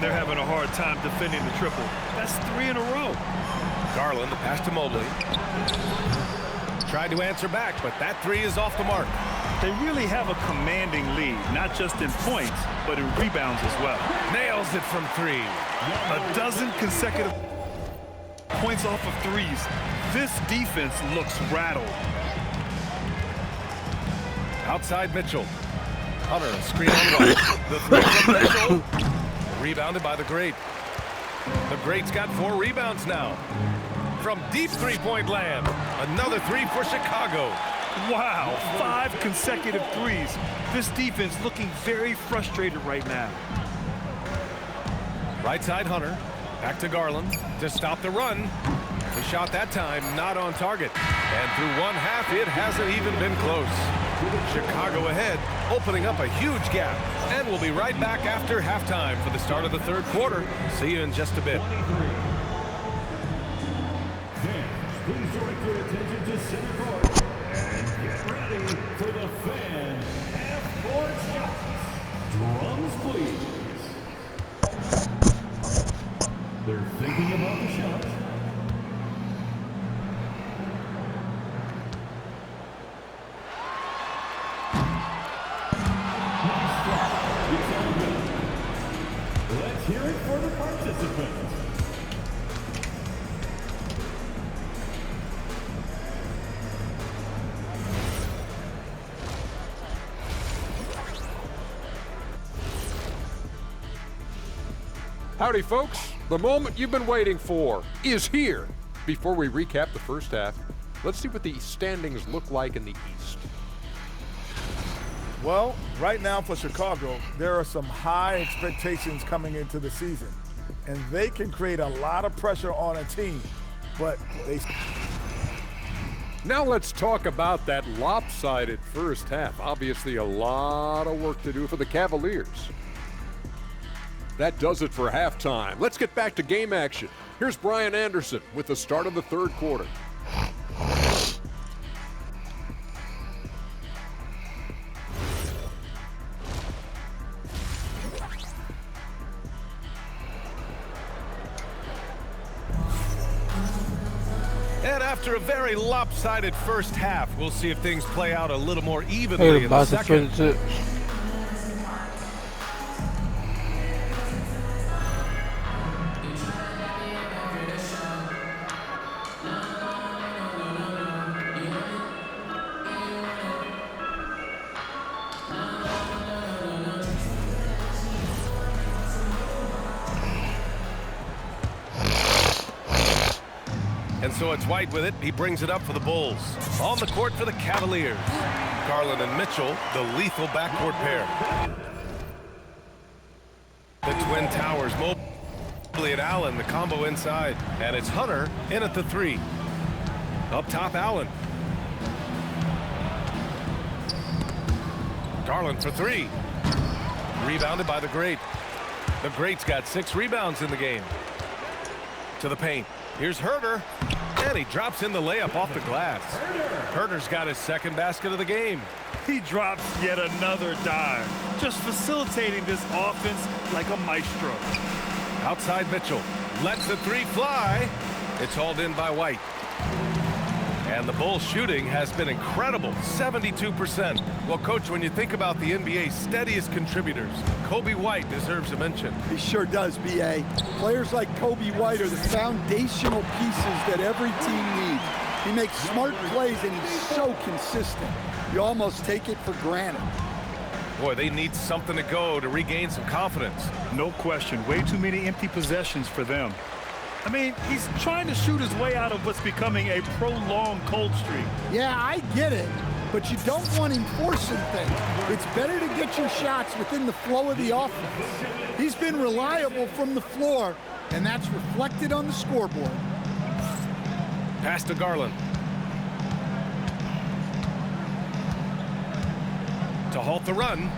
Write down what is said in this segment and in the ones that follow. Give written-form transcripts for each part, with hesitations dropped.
and they're having a hard time defending the triple. That's 3 in a row. Garland, the pass to Mobley. Tried to answer back, but that 3 is off the mark. They really have a commanding lead, not just in points, but in rebounds as well. Nails it from 3. A dozen consecutive points off of threes. This defense looks rattled. Outside Mitchell. Hunter, screen on White. The 3 from Mitchell. Rebounded by the Great. The Great's got 4 rebounds now. From deep three-point land. Another 3 for Chicago. Wow, 5 consecutive threes. This defense looking very frustrated right now. Right side Hunter. Back to Garland to stop the run. The shot that time not on target. And through one half, it hasn't even been close. Chicago ahead, opening up a huge gap. And we'll be right back after halftime for the start of the third quarter. See you in just a bit. Please direct your attention to center court and get ready for the fan half-court shots. Drums, please. They're thinking about the shot. Let's hear it for the participants. Howdy, folks. The moment you've been waiting for is here. Before we recap the first half, let's see what the standings look like in the East. Well, right now for Chicago, there are some high expectations coming into the season, and they can create a lot of pressure on a team, but they... Now let's talk about that lopsided first half. Obviously, a lot of work to do for the Cavaliers. That does it for halftime. Let's get back to game action. Here's Brian Anderson with the start of the third quarter. And after a very lopsided first half, we'll see if things play out a little more evenly in the second. And so it's White with it. He brings it up for the Bulls. On the court for the Cavaliers. Garland and Mitchell, the lethal backcourt pair. The Twin Towers, Mobley and Allen, the combo inside. And it's Hunter in at the 3. Up top, Allen. Garland for 3. Rebounded by the Great. The Great's got 6 rebounds in the game. To the paint. Here's Herter, and he drops in the layup off the glass. Herter's got his second basket of the game. He drops yet another dime, just facilitating this offense like a maestro. Outside Mitchell, lets the 3 fly. It's hauled in by White. And the Bulls shooting has been incredible, 72%. Well, Coach, when you think about the NBA's steadiest contributors, Coby White deserves a mention. He sure does, B.A. Players like Coby White are the foundational pieces that every team needs. He makes smart plays, and he's so consistent. You almost take it for granted. Boy, they need something to go to regain some confidence. No question. Way too many empty possessions for them. I mean, he's trying to shoot his way out of what's becoming a prolonged cold streak. Yeah, I get it, but you don't want him forcing things. It's better to get your shots within the flow of the offense. He's been reliable from the floor, and that's reflected on the scoreboard. Pass to Garland. To halt the run.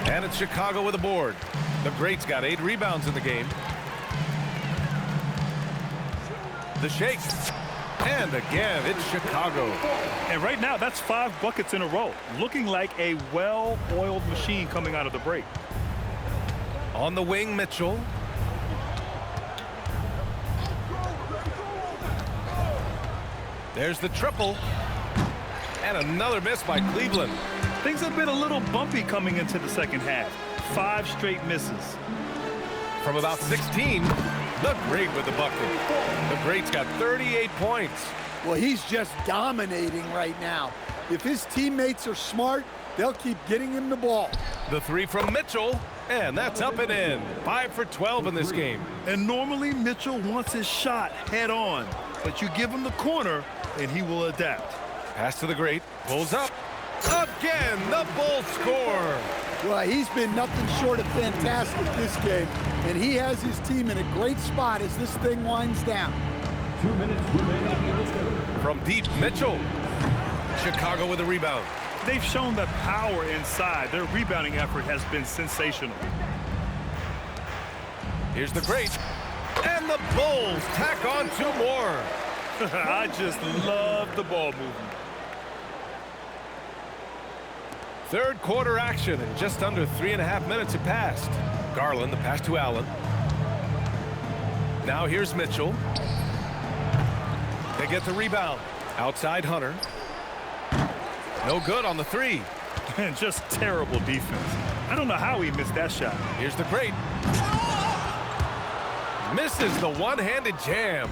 And it's Chicago with a board. The Great's got 8 rebounds in the game. The shake. And again, it's Chicago. And right now, that's 5 buckets in a row. Looking like a well-oiled machine coming out of the break. On the wing, Mitchell. There's the triple. And another miss by Cleveland. Things have been a little bumpy coming into the second half. 5 straight misses. From about 16, the Great with the bucket. The Great's got 38 points. Well, he's just dominating right now. If his teammates are smart, they'll keep getting him the ball. The 3 from Mitchell, and that's up and in. 5 for 12 in this game. And normally Mitchell wants his shot head on, but you give him the corner and he will adapt. Pass to the Great, pulls up. Again, the Bulls score. Well, he's been nothing short of fantastic this game, and he has his team in a great spot as this thing winds down. 2 minutes remaining in the third. From deep, Mitchell. Chicago with a rebound. They've shown the power inside. Their rebounding effort has been sensational. Here's the Great. And the Bulls tack on 2 more. I just love the ball movement. Third quarter action, and just under 3.5 minutes have passed. Garland, the pass to Allen. Now here's Mitchell. They get the rebound. Outside Hunter. No good on the 3. And just terrible defense. I don't know how he missed that shot. Here's the Great. Misses the one-handed jam.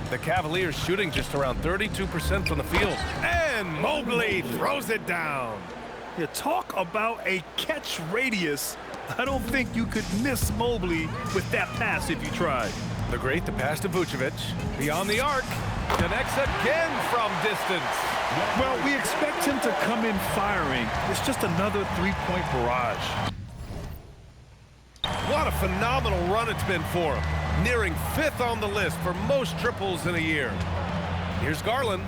The Cavaliers shooting just around 32% from the field. And Mobley throws it down. You talk about a catch radius. I don't think you could miss Mobley with that pass if you tried. The Great, the pass to Vucevic. Beyond the arc. Connects again from distance. Well, we expect him to come in firing. It's just another 3-point barrage. What a phenomenal run it's been for him. Nearing 5th on the list for most triples in a year. Here's Garland.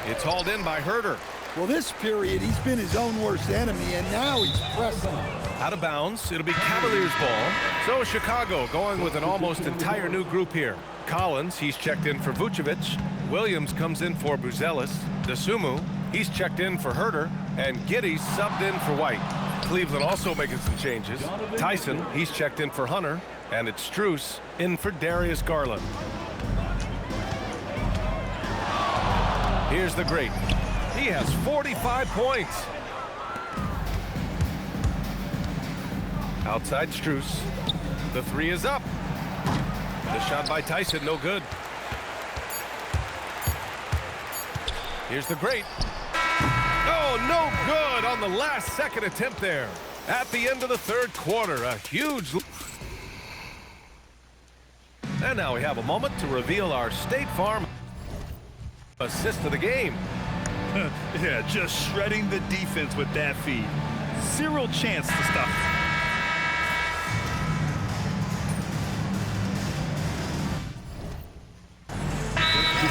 It's hauled in by Herter. Well, this period, he's been his own worst enemy, and now he's pressing. Out of bounds. It'll be Cavaliers ball. So Chicago going with an almost entire new group here. Collins, he's checked in for Vucevic. Williams comes in for Buzelis. Dosunmu, he's checked in for Herter. And Giddey's subbed in for White. Cleveland also making some changes. Tyson, he's checked in for Hunter. And it's Strus in for Darius Garland. Here's the Great. He has 45 points. Outside Strus. The 3 is up. The shot by Tyson, no good. Here's the Great. Oh, no good on the last second attempt there. At the end of the third quarter, a huge... And now we have a moment to reveal our State Farm assist of the game. Yeah, just shredding the defense with that feed. 0 chance to stop it.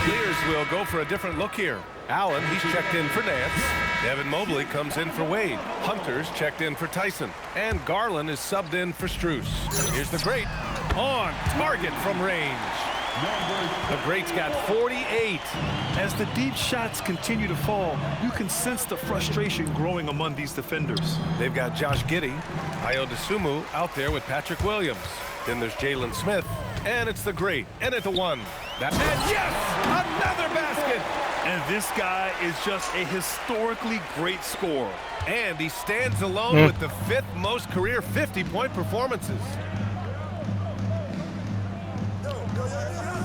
Clears will go for a different look here. Allen, he's checked in for Nance. Evan Mobley comes in for Wade. Hunter's checked in for Tyson. And Garland is subbed in for Strus. Here's the Great. On target from range. The Great's got 48. As the deep shots continue to fall, you can sense the frustration growing among these defenders. They've got Josh Giddey, Ayo Dosunmu out there with Patrick Williams. Then there's Jalen Smith, and it's the Great, and at the 1. And yes, another basket! And this guy is just a historically great scorer. And he stands alone with the 5th most career 50-point performances.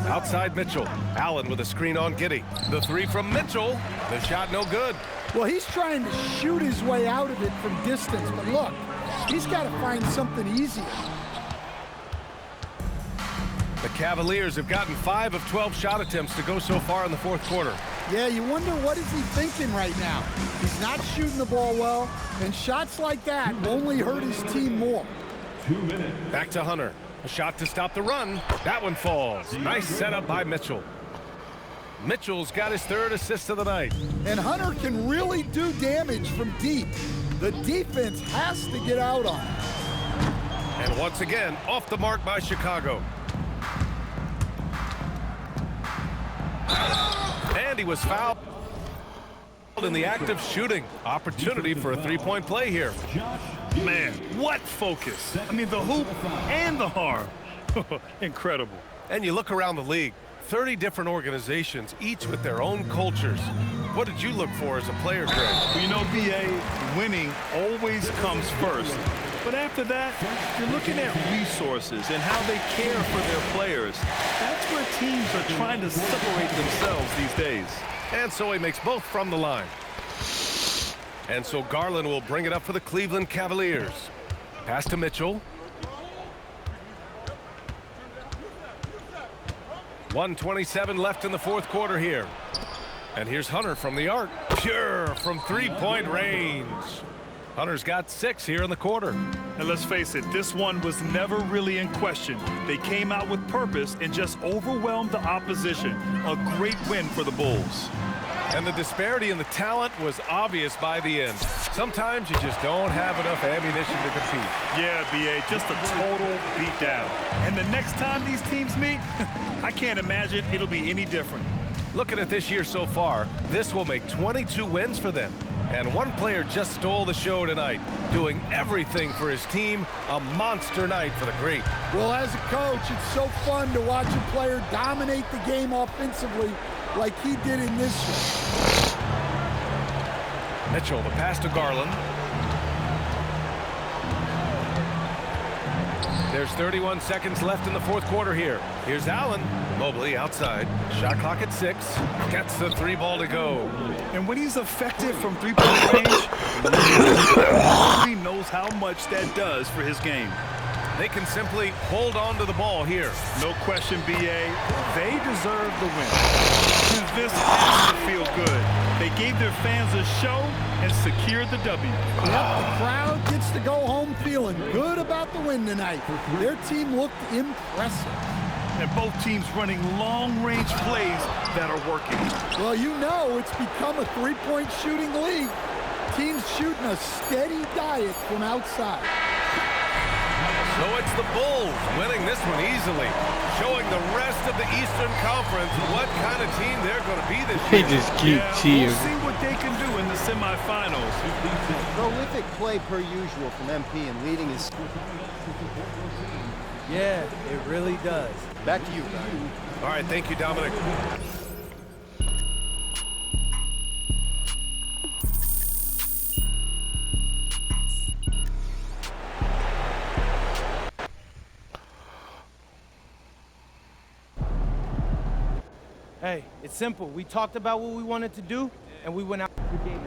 Outside Mitchell. Allen with a screen on Giddey. The 3 from Mitchell. The shot no good. Well, he's trying to shoot his way out of it from distance, but look, he's got to find something easier. The Cavaliers have gotten 5 of 12 shot attempts to go so far in the fourth quarter. Yeah, you wonder what is he thinking right now. He's not shooting the ball well, and shots like that only hurt his team more. 2 minutes. Back to Hunter. A shot to stop the run. That one falls. Nice setup by Mitchell. Mitchell's got his 3rd assist of the night. And Hunter can really do damage from deep. The defense has to get out on him. And once again, off the mark by Chicago. And he was fouled in the act of shooting. Opportunity for a 3-point play here. Josh Man, what focus. I mean, the hoop and the harm. Incredible. And you look around the league, 30 different organizations, each with their own cultures. What did you look for as a player, Greg? Well, you know, B.A., winning always comes first. But after that, you're looking at resources and how they care for their players. That's where teams are trying to separate themselves these days. And so he makes both from the line. And so Garland will bring it up for the Cleveland Cavaliers. Pass to Mitchell. 1:27 left in the fourth quarter here. And here's Hunter from the arc. Pure from three-point range. Hunter's got 6 here in the quarter. And let's face it, this one was never really in question. They came out with purpose and just overwhelmed the opposition. A great win for the Bulls. And the disparity in the talent was obvious by the end. Sometimes you just don't have enough ammunition to compete. Yeah, B.A., just a total beatdown. And the next time these teams meet, I can't imagine it'll be any different. Looking at this year so far, this will make 22 wins for them. And one player just stole the show tonight, doing everything for his team. A monster night for the great. Well, as a coach, it's so fun to watch a player dominate the game offensively like he did in this one. Mitchell, the pass to Garland. There's 31 seconds left in the fourth quarter here. Here's Allen. Mobley outside. Shot clock at 6. Gets the 3 ball to go. And when he's effective from three-point range, he knows how much that does for his game. They can simply hold on to the ball here. No question, B.A., they deserve the win. This has to feel good. They gave their fans a show and secured the W. Yep, the crowd gets to go home feeling good about the win tonight. Their team looked impressive. And both teams running long-range plays that are working. Well, you know it's become a three-point shooting league. Teams shooting a steady diet from outside. So it's the Bulls winning this one easily, showing the rest of the Eastern Conference what kind of team they're going to be this year. They just keep cheating. We'll see what they can do in the semifinals. Prolific play per usual from MP and leading his... Yeah, it really does. Back to you, Brian. All right, thank you, Dominic. Hey, it's simple. We talked about what we wanted to do, and we went out the game.